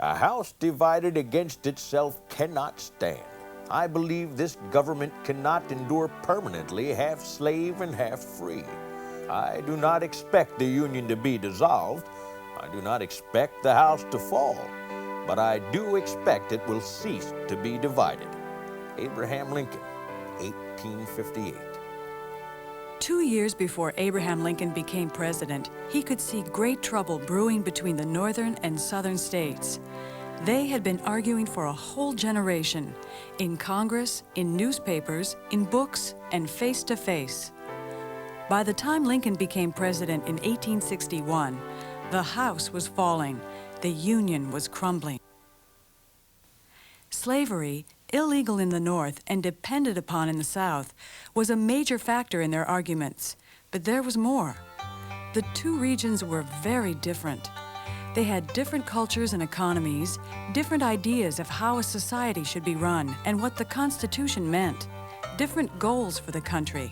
A house divided against itself cannot stand. I believe this government cannot endure permanently half slave and half free. I do not expect the Union to be dissolved. I do not expect the house to fall, but I do expect it will cease to be divided. Abraham Lincoln, 1858. 2 years before Abraham Lincoln became president, he could see great trouble brewing between the northern and southern states. They had been arguing for a whole generation, in Congress, in newspapers, in books, and face-to-face. By the time Lincoln became president in 1861, the House was falling, the Union was crumbling. Slavery, illegal in the North and depended upon in the South, was a major factor in their arguments. But there was more. The two regions were very different. They had different cultures and economies, different ideas of how a society should be run and what the Constitution meant, different goals for the country.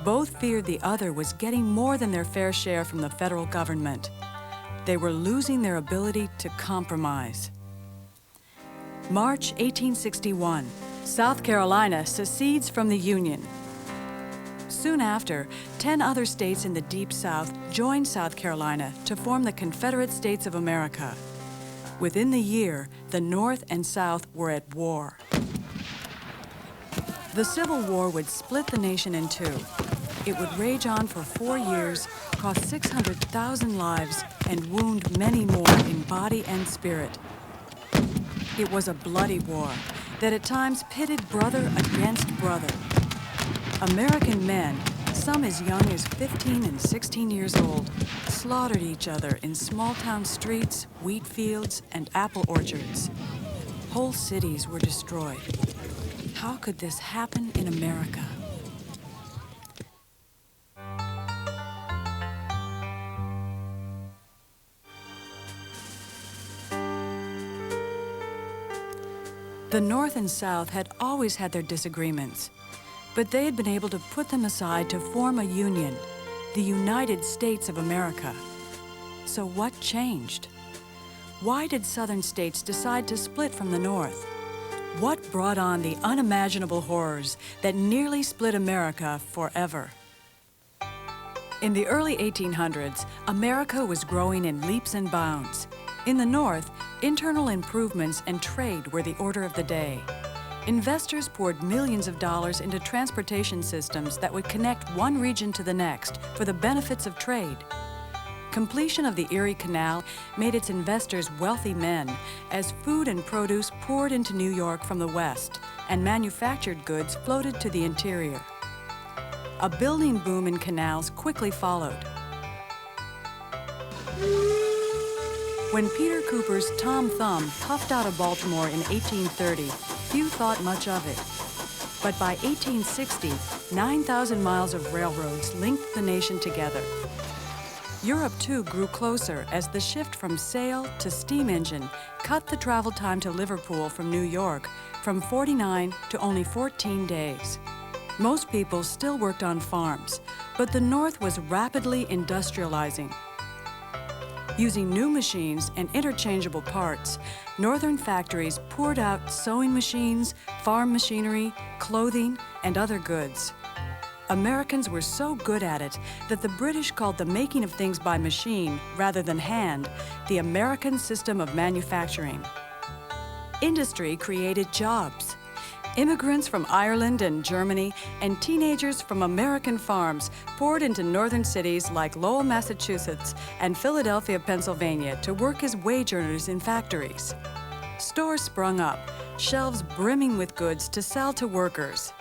Both feared the other was getting more than their fair share from the federal government. They were losing their ability to compromise. March 1861, South Carolina secedes from the Union. Soon after, 10 other states in the Deep South joined South Carolina to form the Confederate States of America. Within the year, the North and South were at war. The Civil War would split the nation in two. It would rage on for 4 years, cost 600,000 lives, and wound many more in body and spirit. It was a bloody war that at times pitted brother against brother. American men, some as young as 15 and 16 years old, slaughtered each other in small-town streets, wheat fields, and apple orchards. Whole cities were destroyed. How could this happen in America? The North and South had always had their disagreements, but they had been able to put them aside to form a union, the United States of America. So what changed? Why did Southern states decide to split from the North? What brought on the unimaginable horrors that nearly split America forever? In the early 1800s, America was growing in leaps and bounds. In the North, internal improvements and trade were the order of the day. Investors poured millions of dollars into transportation systems that would connect one region to the next for the benefits of trade. Completion of the Erie Canal made its investors wealthy men as food and produce poured into New York from the west and manufactured goods floated to the interior. A building boom in canals quickly followed. When Peter Cooper's Tom Thumb puffed out of Baltimore in 1830, few thought much of it. But by 1860, 9,000 miles of railroads linked the nation together. Europe, too, grew closer as the shift from sail to steam engine cut the travel time to Liverpool from New York from 49 to only 14 days. Most people still worked on farms, but the North was rapidly industrializing. Using new machines and interchangeable parts, Northern factories poured out sewing machines, farm machinery, clothing, and other goods. Americans were so good at it that the British called the making of things by machine, rather than hand, the American system of manufacturing. Industry created jobs. Immigrants from Ireland and Germany and teenagers from American farms poured into northern cities like Lowell, Massachusetts and Philadelphia, Pennsylvania to work as wage earners in factories. Stores sprung up, shelves brimming with goods to sell to workers.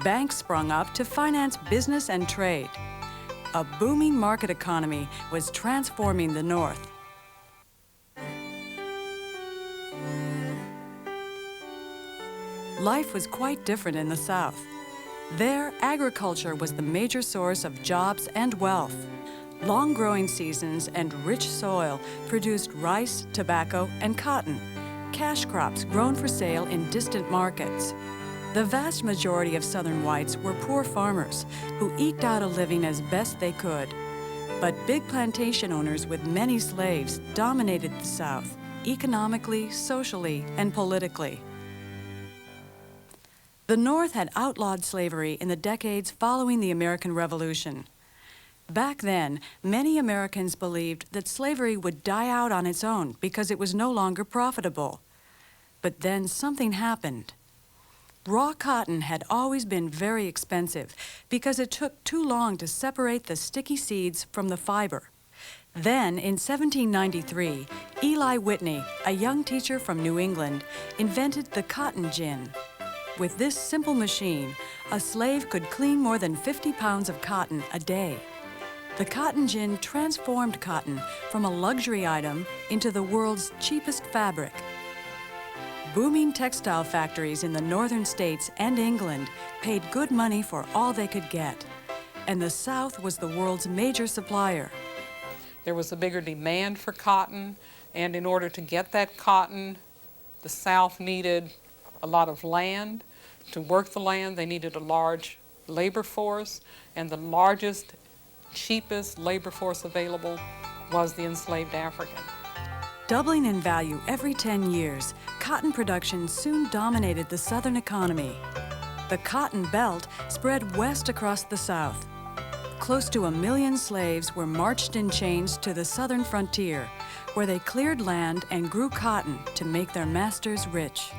Banks sprung up to finance business and trade. A booming market economy was transforming the North. Life was quite different in the South. There, agriculture was the major source of jobs and wealth. Long growing seasons and rich soil produced rice, tobacco, and cotton, cash crops grown for sale in distant markets. The vast majority of Southern whites were poor farmers who eked out a living as best they could. But big plantation owners with many slaves dominated the South. economically, socially, and politically. The North had outlawed slavery in the decades following the American Revolution. Back then, many Americans believed that slavery would die out on its own because it was no longer profitable. But then something happened. Raw cotton had always been very expensive because it took too long to separate the sticky seeds from the fiber. Then, in 1793, Eli Whitney, a young teacher from New England, invented the cotton gin. With this simple machine, a slave could clean more than 50 pounds of cotton a day. The cotton gin transformed cotton from a luxury item into the world's cheapest fabric. Booming textile factories in the northern states and England paid good money for all they could get, and the South was the world's major supplier. There was a bigger demand for cotton, and in order to get that cotton, the South needed a lot of land. To work the land, they needed a large labor force, and the largest, cheapest labor force available was the enslaved African. Doubling in value every 10 years, cotton production soon dominated the Southern economy. The Cotton Belt spread west across the South. Close to 1 million slaves were marched in chains to the southern frontier, where they cleared land and grew cotton to make their masters rich.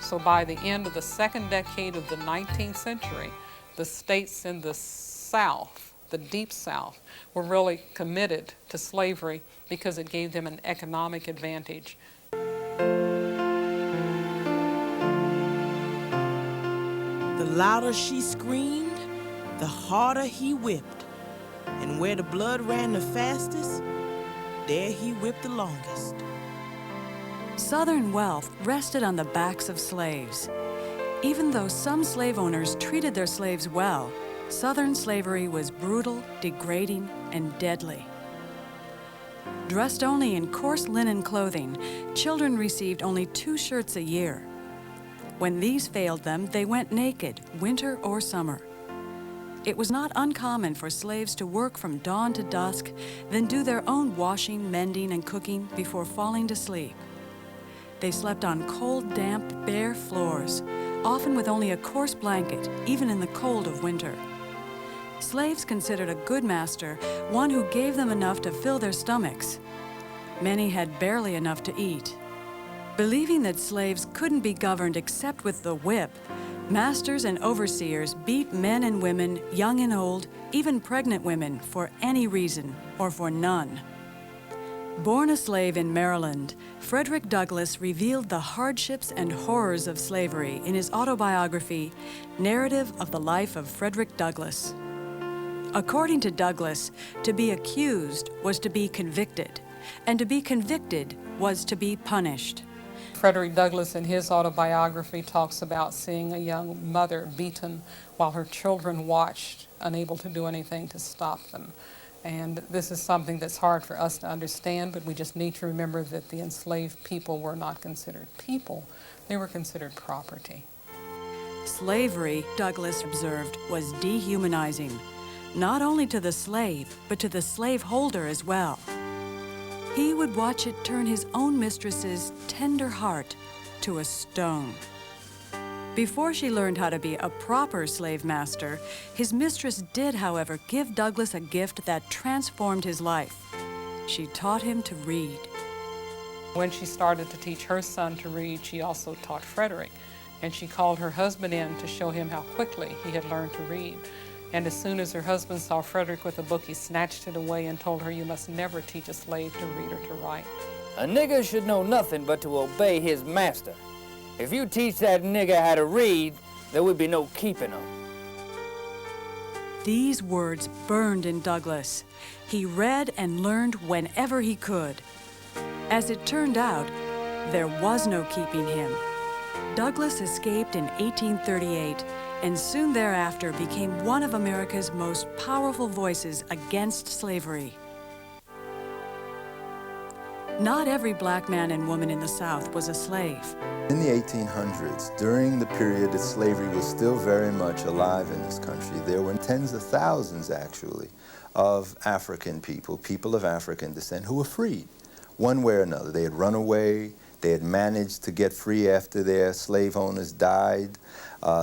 So by the end of the second decade of the 19th century, the states in the South, the Deep South, were really committed to slavery because it gave them an economic advantage. The louder she screamed, the harder he whipped. And where the blood ran the fastest, there he whipped the longest. Southern wealth rested on the backs of slaves. Even though some slave owners treated their slaves well, Southern slavery was brutal, degrading, and deadly. Dressed only in coarse linen clothing, children received only 2 shirts a year. When these failed them, they went naked, winter or summer. It was not uncommon for slaves to work from dawn to dusk, then do their own washing, mending, and cooking before falling to sleep. They slept on cold, damp, bare floors, often with only a coarse blanket, even in the cold of winter. Slaves considered a good master one who gave them enough to fill their stomachs. Many had barely enough to eat. Believing that slaves couldn't be governed except with the whip, masters and overseers beat men and women, young and old, even pregnant women, for any reason or for none. Born a slave in Maryland, Frederick Douglass revealed the hardships and horrors of slavery in his autobiography, Narrative of the Life of Frederick Douglass. According to Douglass, to be accused was to be convicted, and to be convicted was to be punished. Frederick Douglass in his autobiography talks about seeing a young mother beaten while her children watched, unable to do anything to stop them. And this is something that's hard for us to understand, but we just need to remember that the enslaved people were not considered people, they were considered property. Slavery, Douglass observed, was dehumanizing, not only to the slave, but to the slaveholder as well. He would watch it turn his own mistress's tender heart to a stone. Before she learned how to be a proper slave master, his mistress did, however, give Douglass a gift that transformed his life. She taught him to read. When she started to teach her son to read, she also taught Frederick, and she called her husband in to show him how quickly he had learned to read. And as soon as her husband saw Frederick with a book, he snatched it away and told her, "You must never teach a slave to read or to write." A nigger should know nothing but to obey his master. If you teach that nigger how to read, there would be no keeping him. These words burned in Douglass. He read and learned whenever he could. As it turned out, there was no keeping him. Douglass escaped in 1838 and soon thereafter became one of America's most powerful voices against slavery. Not every black man and woman in the South was a slave. In the 1800s, during the period that slavery was still very much alive in this country, there were tens of thousands, actually, of African people, people of African descent, who were freed. one way or another. They had run away, they had managed to get free after their slave owners died,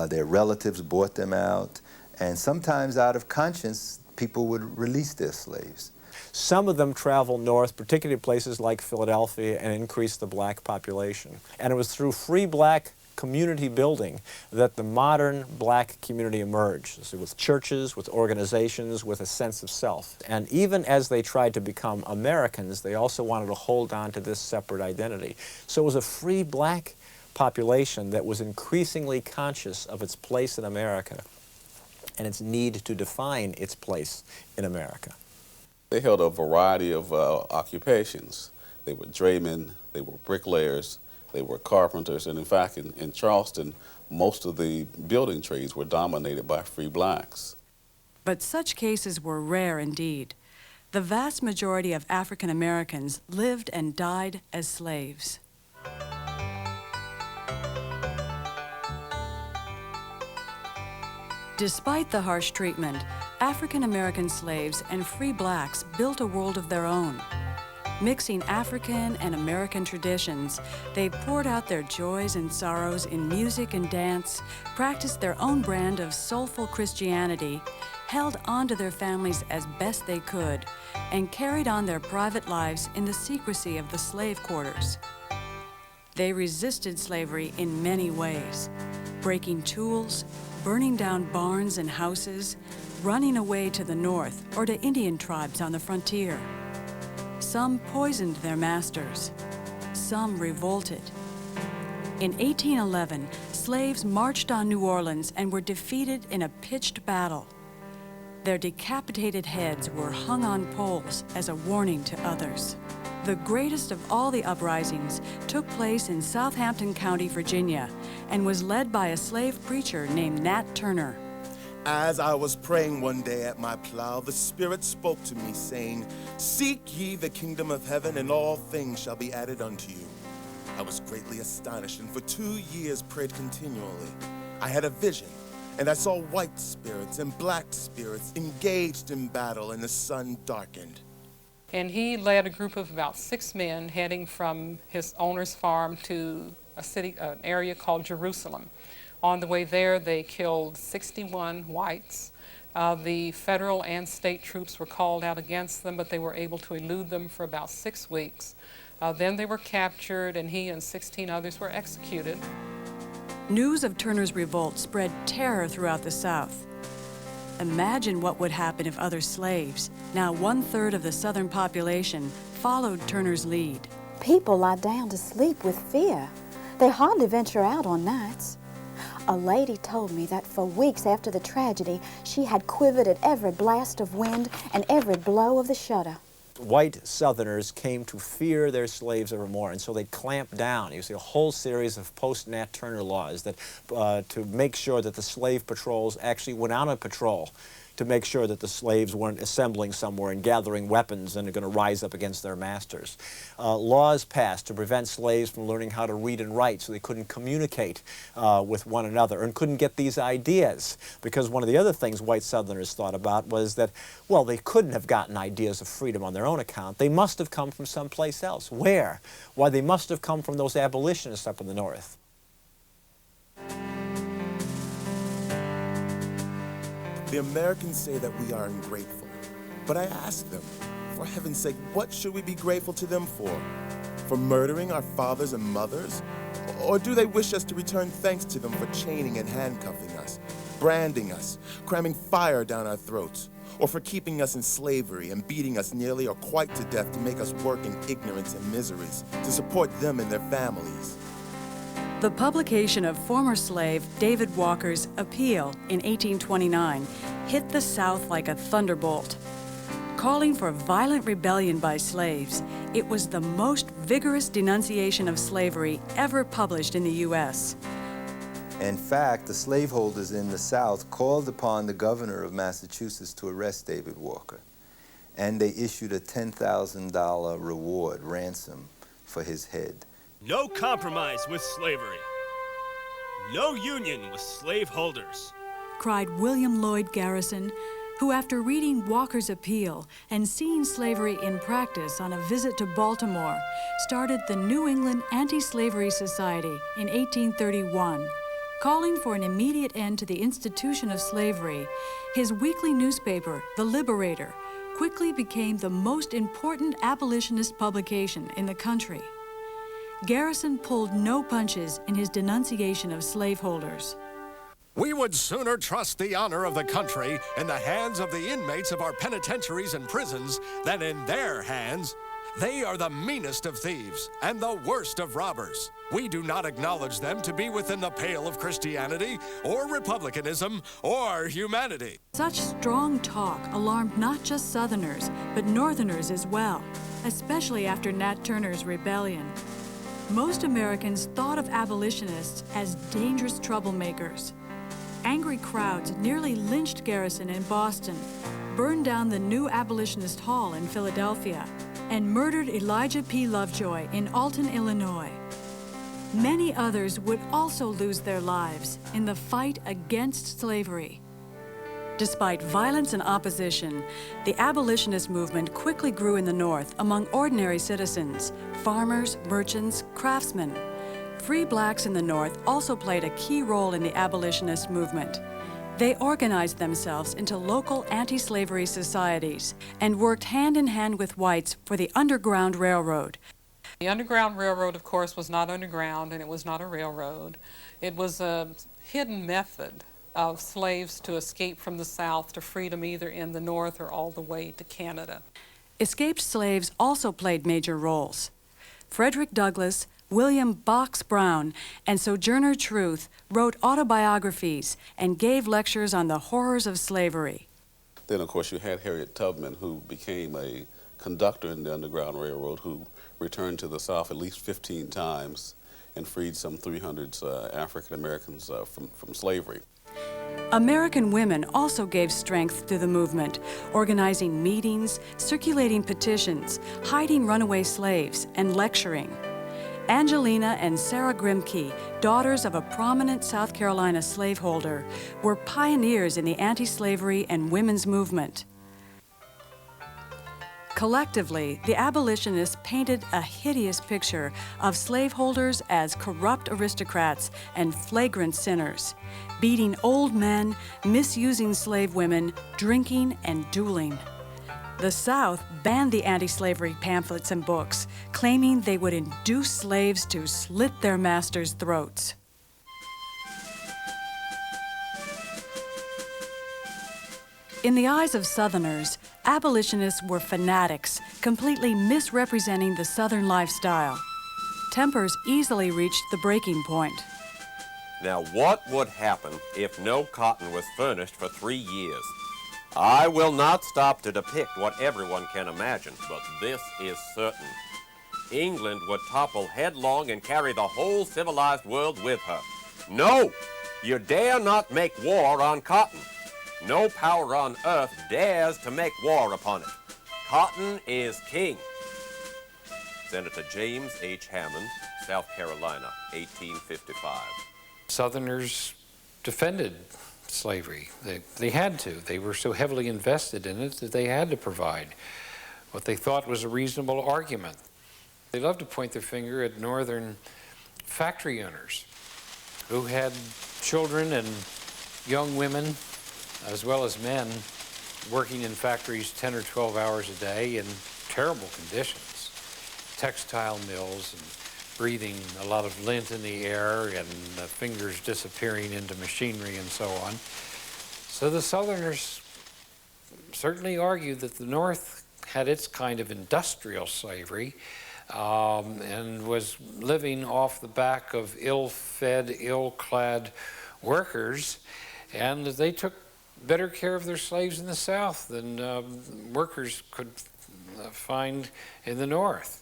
their relatives bought them out, and sometimes out of conscience, people would release their slaves. Some of them traveled north, particularly places like Philadelphia, and increased the black population. And it was through free black community building that the modern black community emerged, so with churches, with organizations, with a sense of self. And even as they tried to become Americans, they also wanted to hold on to this separate identity. So it was a free black population that was increasingly conscious of its place in America and its need to define its place in America. They held a variety of occupations. They were draymen, they were bricklayers, they were carpenters, and in fact, in Charleston, most of the building trades were dominated by free blacks. But such cases were rare indeed. The vast majority of African Americans lived and died as slaves. Despite the harsh treatment, African American slaves and free blacks built a world of their own. Mixing African and American traditions, they poured out their joys and sorrows in music and dance, practiced their own brand of soulful Christianity, held on to their families as best they could, and carried on their private lives in the secrecy of the slave quarters. They resisted slavery in many ways, breaking tools, burning down barns and houses, running away to the north or to Indian tribes on the frontier. Some poisoned their masters. Some revolted. In 1811, slaves marched on New Orleans and were defeated in a pitched battle. Their decapitated heads were hung on poles as a warning to others. The greatest of all the uprisings took place in Southampton County, Virginia, and was led by a slave preacher named Nat Turner. As I was praying one day at my plow, the Spirit spoke to me, saying, "Seek ye the kingdom of heaven, and all things shall be added unto you." I was greatly astonished, and for 2 years prayed continually. I had a vision, and I saw white spirits and black spirits engaged in battle, and the sun darkened. And he led a group of about 6 men heading from his owner's farm to an area called Jerusalem. On the way there, they killed 61 whites. The federal and state troops were called out against them, but they were able to elude them for about 6 weeks. Then they were captured, and he and 16 others were executed. News of Turner's revolt spread terror throughout the South. Imagine what would happen if other slaves, now 1/3 of the Southern population, followed Turner's lead. People lie down to sleep with fear. They hardly venture out on nights. A lady told me that for weeks after the tragedy, she had quivered at every blast of wind and every blow of the shutter. White Southerners came to fear their slaves ever more, and so they clamped down. You see a whole series of post-Nat Turner laws that to make sure that the slave patrols actually went out on patrol to make sure that the slaves weren't assembling somewhere and gathering weapons and are going to rise up against their masters. Laws passed to prevent slaves from learning how to read and write so they couldn't communicate with one another and couldn't get these ideas. Because one of the other things white Southerners thought about was that, well, they couldn't have gotten ideas of freedom on their own account. They must have come from someplace else. Where? Why, they must have come from those abolitionists up in the North. The Americans say that we are ungrateful, but I ask them, for heaven's sake, what should we be grateful to them for? For murdering our fathers and mothers? Or do they wish us to return thanks to them for chaining and handcuffing us, branding us, cramming fire down our throats, or for keeping us in slavery and beating us nearly or quite to death to make us work in ignorance and miseries, to support them and their families? The publication of former slave David Walker's Appeal in 1829 hit the South like a thunderbolt. Calling for violent rebellion by slaves, it was the most vigorous denunciation of slavery ever published in the U.S. In fact, the slaveholders in the South called upon the governor of Massachusetts to arrest David Walker, and they issued a $10,000 reward ransom for his head. No compromise with slavery. No union with slaveholders, cried William Lloyd Garrison, who, after reading Walker's Appeal and seeing slavery in practice on a visit to Baltimore, started the New England Anti-Slavery Society in 1831. Calling for an immediate end to the institution of slavery, his weekly newspaper, The Liberator, quickly became the most important abolitionist publication in the country. Garrison pulled no punches in his denunciation of slaveholders. We would sooner trust the honor of the country in the hands of the inmates of our penitentiaries and prisons than in their hands. They are the meanest of thieves and the worst of robbers. We do not acknowledge them to be within the pale of Christianity or republicanism or humanity. Such strong talk alarmed not just Southerners, but Northerners as well, especially after Nat Turner's rebellion. Most Americans thought of abolitionists as dangerous troublemakers. Angry crowds nearly lynched Garrison in Boston, burned down the new Abolitionist Hall in Philadelphia, and murdered Elijah P. Lovejoy in Alton, Illinois. Many others would also lose their lives in the fight against slavery. Despite violence and opposition, the abolitionist movement quickly grew in the North among ordinary citizens, farmers, merchants, craftsmen. Free blacks in the North also played a key role in the abolitionist movement. They organized themselves into local anti-slavery societies and worked hand in hand with whites for the Underground Railroad. The Underground Railroad, of course, was not underground, and it was not a railroad. It was a hidden method of slaves to escape from the South to freedom either in the North or all the way to Canada. Escaped slaves also played major roles. Frederick Douglass, William Box Brown, and Sojourner Truth wrote autobiographies and gave lectures on the horrors of slavery. Then, of course, you had Harriet Tubman, who became a conductor in the Underground Railroad, who returned to the South at least 15 times and freed some 300 African Americans from slavery. American women also gave strength to the movement, organizing meetings, circulating petitions, hiding runaway slaves, and lecturing. Angelina and Sarah Grimke, daughters of a prominent South Carolina slaveholder, were pioneers in the anti-slavery and women's movement. Collectively, the abolitionists painted a hideous picture of slaveholders as corrupt aristocrats and flagrant sinners, beating old men, misusing slave women, drinking, and dueling. The South banned the anti-slavery pamphlets and books, claiming they would induce slaves to slit their masters' throats. In the eyes of Southerners, abolitionists were fanatics, completely misrepresenting the Southern lifestyle. Tempers easily reached the breaking point. Now, what would happen if no cotton was furnished for 3 years? I will not stop to depict what everyone can imagine, but this is certain. England would topple headlong and carry the whole civilized world with her. No! You dare not make war on cotton. No power on earth dares to make war upon it. Cotton is king. Senator James H. Hammond, South Carolina, 1855. Southerners defended slavery. They had to. They were so heavily invested in it that they had to provide what they thought was a reasonable argument. They loved to point their finger at northern factory owners who had children and young women, as well as men, working in factories 10 or 12 hours a day in terrible conditions. Textile mills and breathing a lot of lint in the air and fingers disappearing into machinery and so on. So the Southerners certainly argued that the North had its kind of industrial slavery and was living off the back of ill-fed, ill-clad workers, and that they took better care of their slaves in the South than workers could find in the North.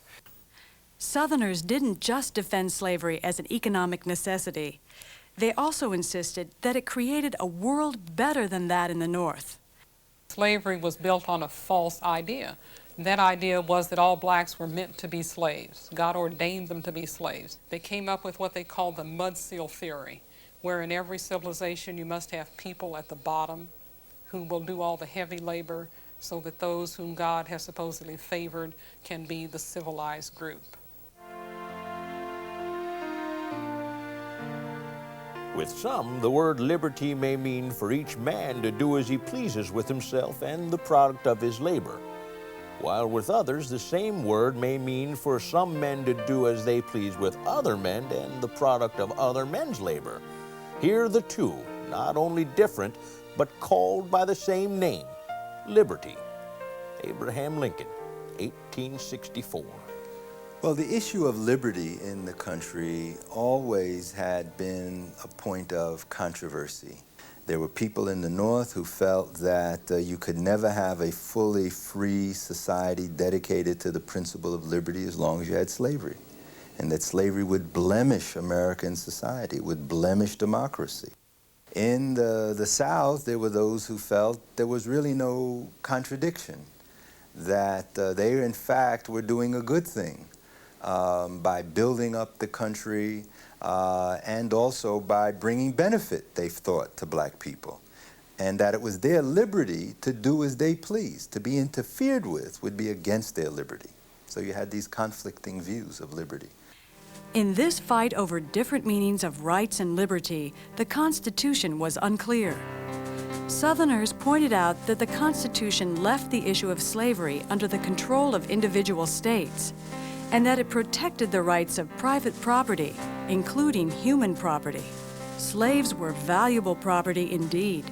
Southerners didn't just defend slavery as an economic necessity. They also insisted that it created a world better than that in the North. Slavery was built on a false idea. That idea was that all blacks were meant to be slaves. God ordained them to be slaves. They came up with what they called the mud seal theory, where in every civilization you must have people at the bottom who will do all the heavy labor so that those whom God has supposedly favored can be the civilized group. With some, the word liberty may mean for each man to do as he pleases with himself and the product of his labor, while with others, the same word may mean for some men to do as they please with other men and the product of other men's labor. Here the two, not only different, but called by the same name, liberty. Abraham Lincoln, 1864. Well, the issue of liberty in the country always had been a point of controversy. There were people in the North who felt that you could never have a fully free society dedicated to the principle of liberty as long as you had slavery, and that slavery would blemish American society, would blemish democracy. In the South, there were those who felt there was really no contradiction, that they, in fact, were doing a good thing by building up the country and also by bringing benefit, they thought, to black people. And that it was their liberty to do as they pleased. To be interfered with would be against their liberty. So you had these conflicting views of liberty. In this fight over different meanings of rights and liberty, the Constitution was unclear. Southerners pointed out that the Constitution left the issue of slavery under the control of individual states, and that it protected the rights of private property, including human property. Slaves were valuable property indeed.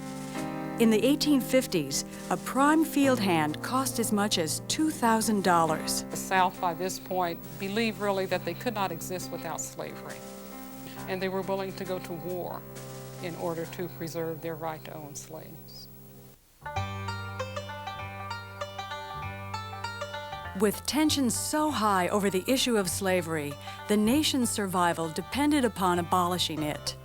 In the 1850s, a prime field hand cost as much as $2,000. The South, by this point, believed really that they could not exist without slavery, and they were willing to go to war in order to preserve their right to own slaves. With tensions so high over the issue of slavery, the nation's survival depended upon abolishing it.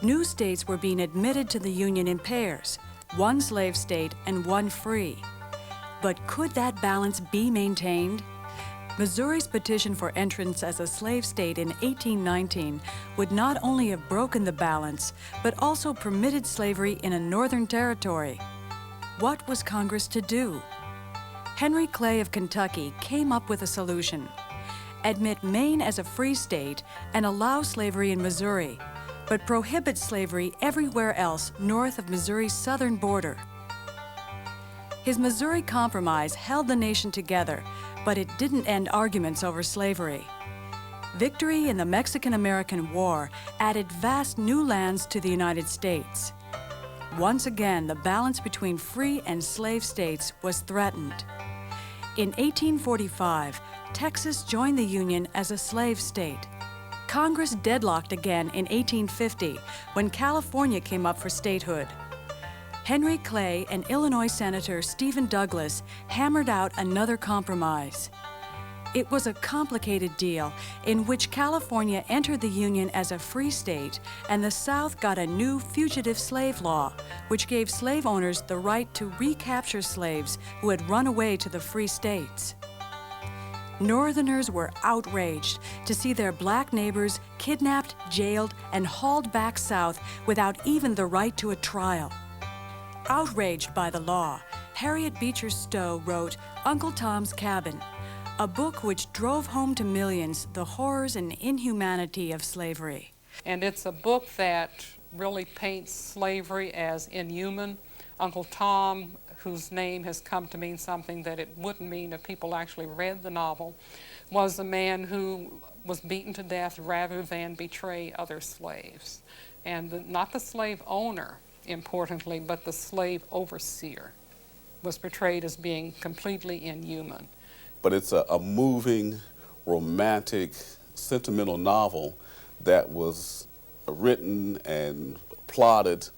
New states were being admitted to the Union in pairs, one slave state and one free. But could that balance be maintained? Missouri's petition for entrance as a slave state in 1819 would not only have broken the balance, but also permitted slavery in a northern territory. What was Congress to do? Henry Clay of Kentucky came up with a solution: admit Maine as a free state and allow slavery in Missouri, but prohibit slavery everywhere else north of Missouri's southern border. His Missouri Compromise held the nation together, but it didn't end arguments over slavery. Victory in the Mexican-American War added vast new lands to the United States. Once again, the balance between free and slave states was threatened. In 1845, Texas joined the Union as a slave state. Congress deadlocked again in 1850 when California came up for statehood. Henry Clay and Illinois Senator Stephen Douglas hammered out another compromise. It was a complicated deal in which California entered the Union as a free state and the South got a new fugitive slave law, which gave slave owners the right to recapture slaves who had run away to the free states. Northerners were outraged to see their black neighbors kidnapped, jailed, and hauled back south without even the right to a trial. Outraged by the law, Harriet Beecher Stowe wrote Uncle Tom's Cabin, a book which drove home to millions the horrors and inhumanity of slavery. And it's a book that really paints slavery as inhuman. Uncle Tom, whose name has come to mean something that it wouldn't mean if people actually read the novel, was a man who was beaten to death rather than betray other slaves. And not the slave owner, importantly, but the slave overseer was portrayed as being completely inhuman. But it's a moving, romantic, sentimental novel that was written and plotted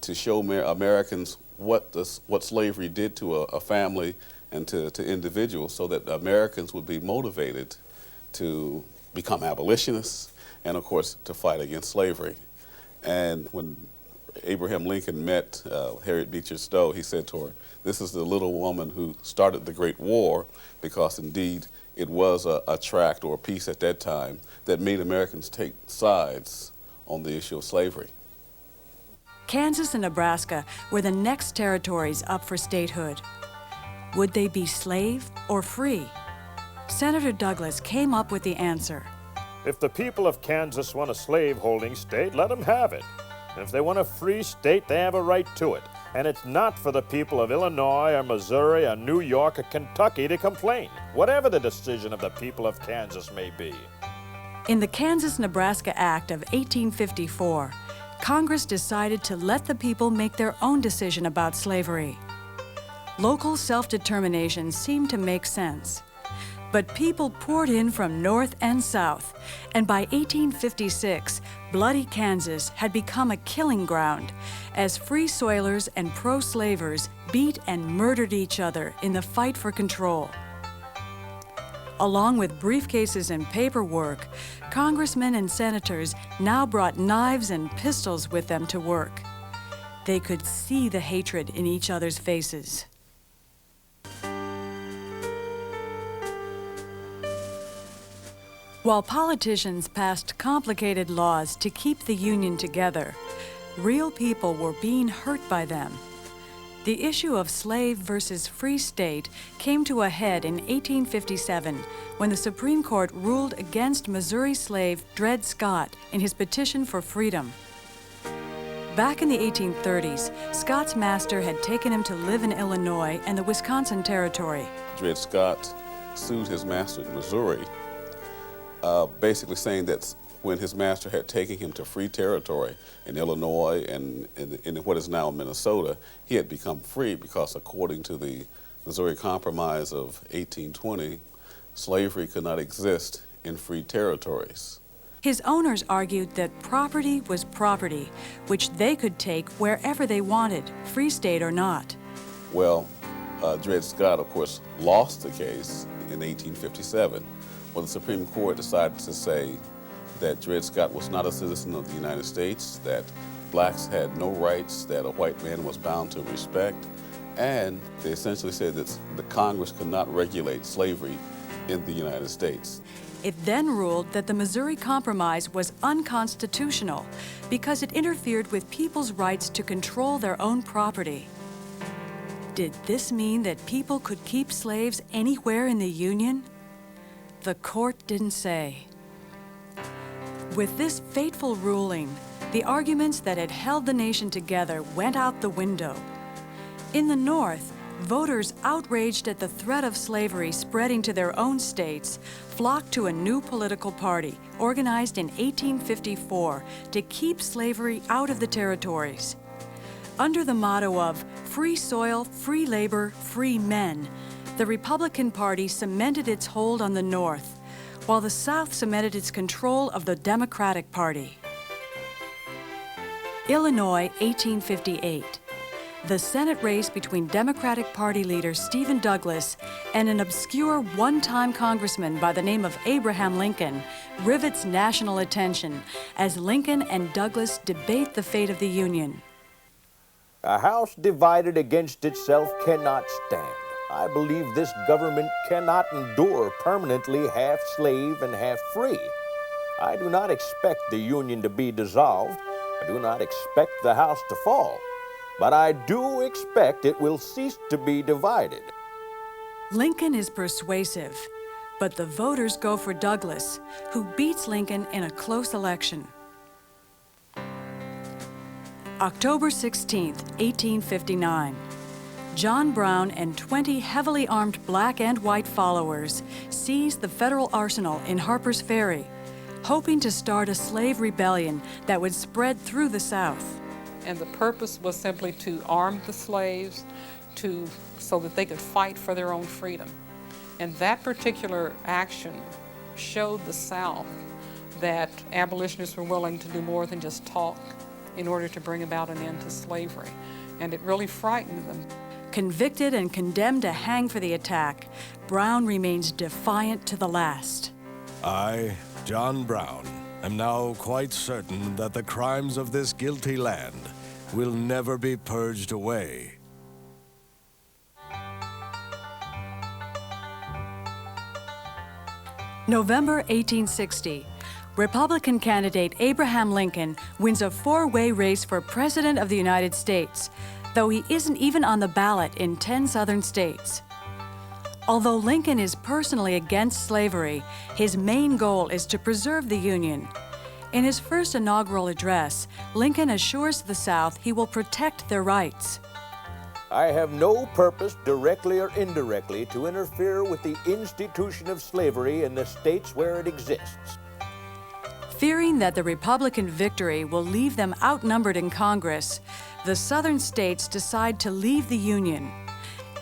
to show Americans what slavery did to a family and to individuals, so that Americans would be motivated to become abolitionists and, of course, to fight against slavery. And when Abraham Lincoln met Harriet Beecher Stowe, he said to her, "This is the little woman who started the Great War," because indeed it was a tract or a piece at that time that made Americans take sides on the issue of slavery. Kansas and Nebraska were the next territories up for statehood. Would they be slave or free? Senator Douglas came up with the answer. If the people of Kansas want a slave-holding state, let them have it. And if they want a free state, they have a right to it. And it's not for the people of Illinois or Missouri or New York or Kentucky to complain, whatever the decision of the people of Kansas may be. In the Kansas-Nebraska Act of 1854, Congress decided to let the people make their own decision about slavery. Local self-determination seemed to make sense. But people poured in from north and south, and by 1856, bloody Kansas had become a killing ground as free soilers and pro-slavers beat and murdered each other in the fight for control. Along with briefcases and paperwork, congressmen and senators now brought knives and pistols with them to work. They could see the hatred in each other's faces. While politicians passed complicated laws to keep the Union together, real people were being hurt by them. The issue of slave versus free state came to a head in 1857 when the Supreme Court ruled against Missouri slave Dred Scott in his petition for freedom. Back in the 1830s, Scott's master had taken him to live in Illinois and the Wisconsin Territory. Dred Scott sued his master in Missouri, basically saying that when his master had taken him to free territory in Illinois and in what is now Minnesota, he had become free because according to the Missouri Compromise of 1820, slavery could not exist in free territories. His owners argued that property was property, which they could take wherever they wanted, free state or not. Well, Dred Scott, of course, lost the case in 1857 when the Supreme Court decided to say that Dred Scott was not a citizen of the United States, that blacks had no rights that a white man was bound to respect, and they essentially said that the Congress could not regulate slavery in the United States. It then ruled that the Missouri Compromise was unconstitutional because it interfered with people's rights to control their own property. Did this mean that people could keep slaves anywhere in the Union? The court didn't say. With this fateful ruling, the arguments that had held the nation together went out the window. In the North, voters outraged at the threat of slavery spreading to their own states flocked to a new political party organized in 1854 to keep slavery out of the territories. Under the motto of free soil, free labor, free men, the Republican Party cemented its hold on the North, while the South cemented its control of the Democratic Party. Illinois, 1858. The Senate race between Democratic Party leader Stephen Douglas and an obscure one-time congressman by the name of Abraham Lincoln rivets national attention as Lincoln and Douglas debate the fate of the Union. A house divided against itself cannot stand. I believe this government cannot endure permanently half slave and half free. I do not expect the Union to be dissolved. I do not expect the house to fall. But I do expect it will cease to be divided. Lincoln is persuasive, but the voters go for Douglas, who beats Lincoln in a close election. October 16th, 1859. John Brown and 20 heavily armed black and white followers seized the federal arsenal in Harper's Ferry, hoping to start a slave rebellion that would spread through the South. And the purpose was simply to arm the slaves so that they could fight for their own freedom. And that particular action showed the South that abolitionists were willing to do more than just talk in order to bring about an end to slavery. And it really frightened them. Convicted and condemned to hang for the attack, Brown remains defiant to the last. I, John Brown, am now quite certain that the crimes of this guilty land will never be purged away. November 1860. Republican candidate Abraham Lincoln wins a four-way race for President of the United States, though he isn't even on the ballot in 10 southern states. Although Lincoln is personally against slavery, his main goal is to preserve the Union. In his first inaugural address, Lincoln assures the South he will protect their rights. I have no purpose, directly or indirectly, to interfere with the institution of slavery in the states where it exists. Fearing that the Republican victory will leave them outnumbered in Congress, the southern states decide to leave the Union.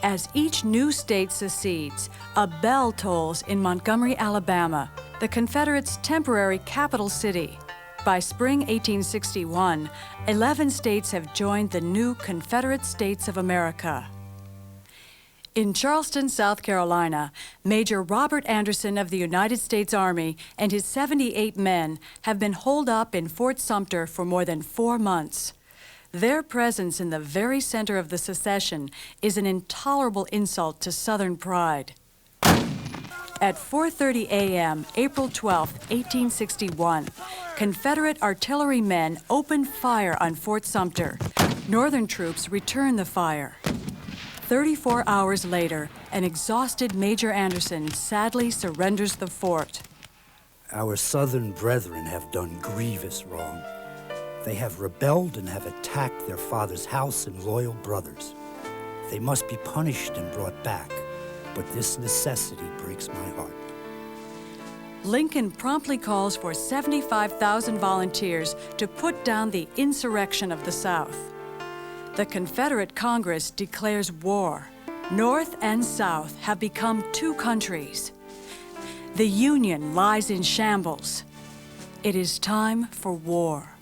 As each new state secedes, a bell tolls in Montgomery, Alabama, the Confederates' temporary capital city. By spring 1861, 11 states have joined the new Confederate States of America. In Charleston, South Carolina, Major Robert Anderson of the United States Army and his 78 men have been holed up in Fort Sumter for more than 4 months. Their presence in the very center of the secession is an intolerable insult to Southern pride. At 4:30 a.m., April 12, 1861, Confederate artillerymen opened fire on Fort Sumter. Northern troops returned the fire. 34 hours later, an exhausted Major Anderson sadly surrenders the fort. Our Southern brethren have done grievous wrong. They have rebelled and have attacked their father's house and loyal brothers. They must be punished and brought back, but this necessity breaks my heart. Lincoln promptly calls for 75,000 volunteers to put down the insurrection of the South. The Confederate Congress declares war. North and South have become two countries. The Union lies in shambles. It is time for war.